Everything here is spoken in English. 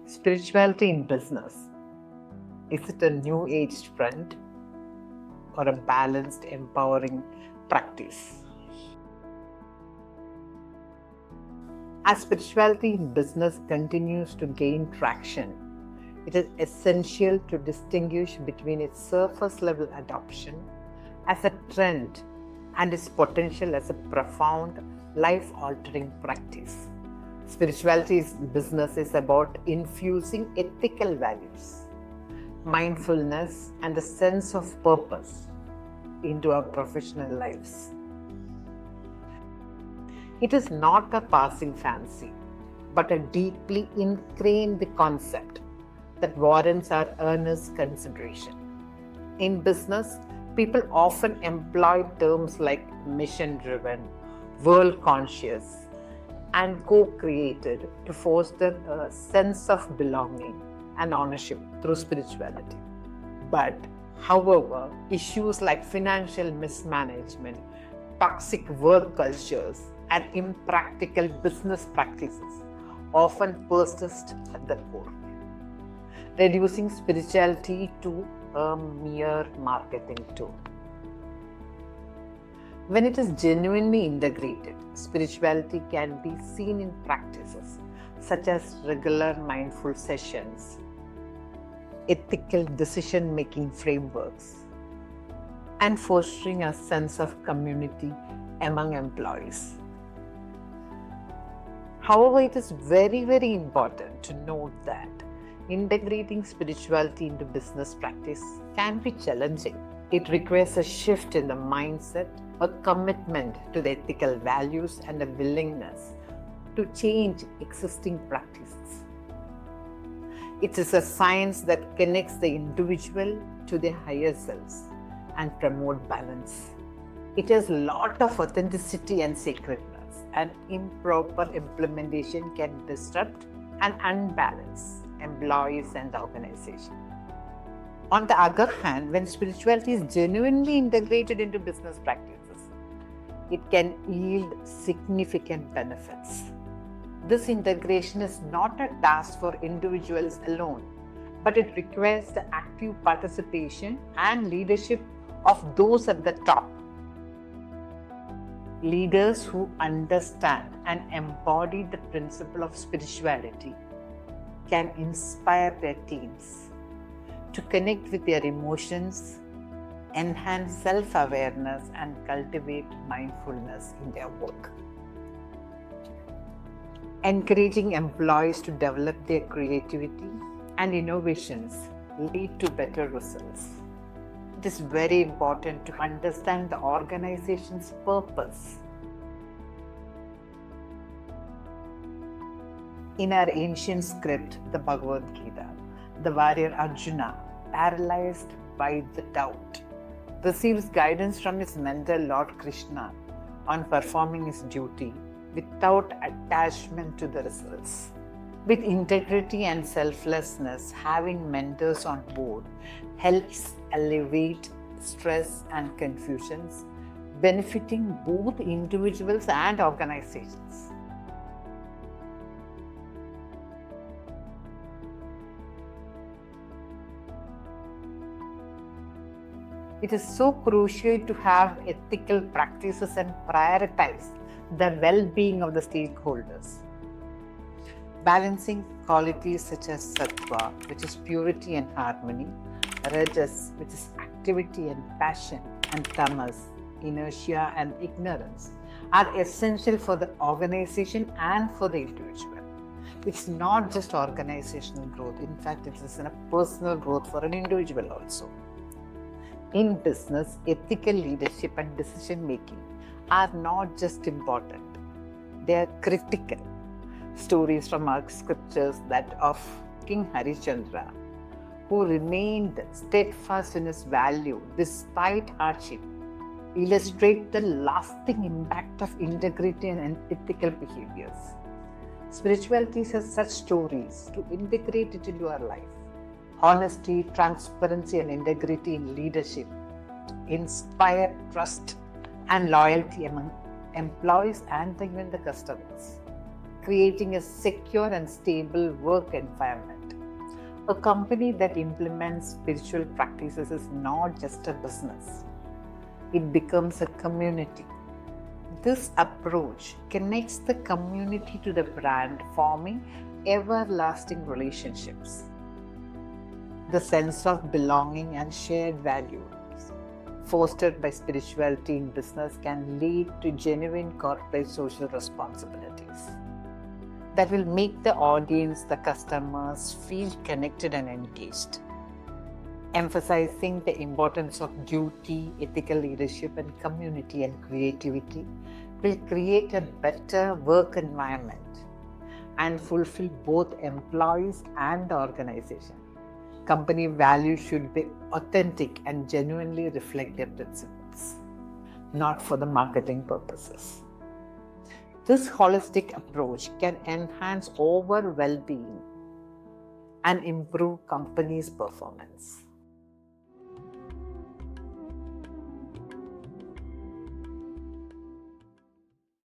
Spirituality in business. Is it a new age trend or a balanced, empowering practice? As spirituality in business continues to gain traction, it is essential to distinguish between its surface level adoption as a trend and its potential as a profound, life altering practice. Spirituality in business is about infusing ethical values, mindfulness, and a sense of purpose into our professional lives. It is not a passing fancy, but a deeply ingrained concept that warrants our earnest consideration. In business, people often employ terms like mission-driven, world-conscious, and co-created to foster a sense of belonging and ownership through spirituality. But, however, issues like financial mismanagement, toxic work cultures, and impractical business practices often persist at the core, reducing spirituality to a mere marketing tool. When it is genuinely integrated, spirituality can be seen in practices such as regular mindful sessions, ethical decision-making frameworks, and fostering a sense of community among employees. However, it is very, very important to note that integrating spirituality into business practice can be challenging. It requires a shift in the mindset, a commitment to the ethical values, and a willingness to change existing practices. It is a science that connects the individual to their higher selves and promotes balance. It has a lot of authenticity and sacredness, and improper implementation can disrupt and unbalance employees and organizations. On the other hand, when spirituality is genuinely integrated into business practices, it can yield significant benefits. This integration is not a task for individuals alone, but it requires the active participation and leadership of those at the top. Leaders who understand and embody the principle of spirituality can inspire their teams to connect with their emotions, enhance self-awareness, and cultivate mindfulness in their work. Encouraging employees to develop their creativity and innovations lead to better results. It is very important to understand the organization's purpose. In our ancient script, the Bhagavad Gita, the warrior Arjuna, paralyzed by the doubt, receives guidance from his mentor Lord Krishna on performing his duty without attachment to the results. With integrity and selflessness, having mentors on board helps alleviate stress and confusions, benefiting both individuals and organizations. It is so crucial to have ethical practices and prioritize the well-being of the stakeholders. Balancing qualities such as sattva, which is purity and harmony, rajas, which is activity and passion, and tamas, inertia and ignorance, are essential for the organization and for the individual. It's not just organizational growth. In fact, it is a personal growth for an individual also. In business, ethical leadership and decision making are not just important, they are critical. Stories from our scriptures that of King Harishchandra, who remained steadfast in his value despite hardship, illustrate the lasting impact of integrity and ethical behaviors. Spirituality has such stories to integrate it into our life. Honesty, transparency, and integrity in leadership inspire trust and loyalty among employees and even the customers. creating a secure and stable work environment. A company that implements spiritual practices is not just a business, it becomes a community. This approach connects the community to the brand, forming everlasting relationships. The sense of belonging and shared values fostered by spirituality in business can lead to genuine corporate social responsibilities that will make the audience, the customers, feel connected and engaged. Emphasizing the importance of duty, ethical leadership, and community and creativity will create a better work environment and fulfill both employees and the organization. Company values should be authentic and genuinely reflect their principles, not for the marketing purposes. This holistic approach can enhance overall well-being and improve companies' performance.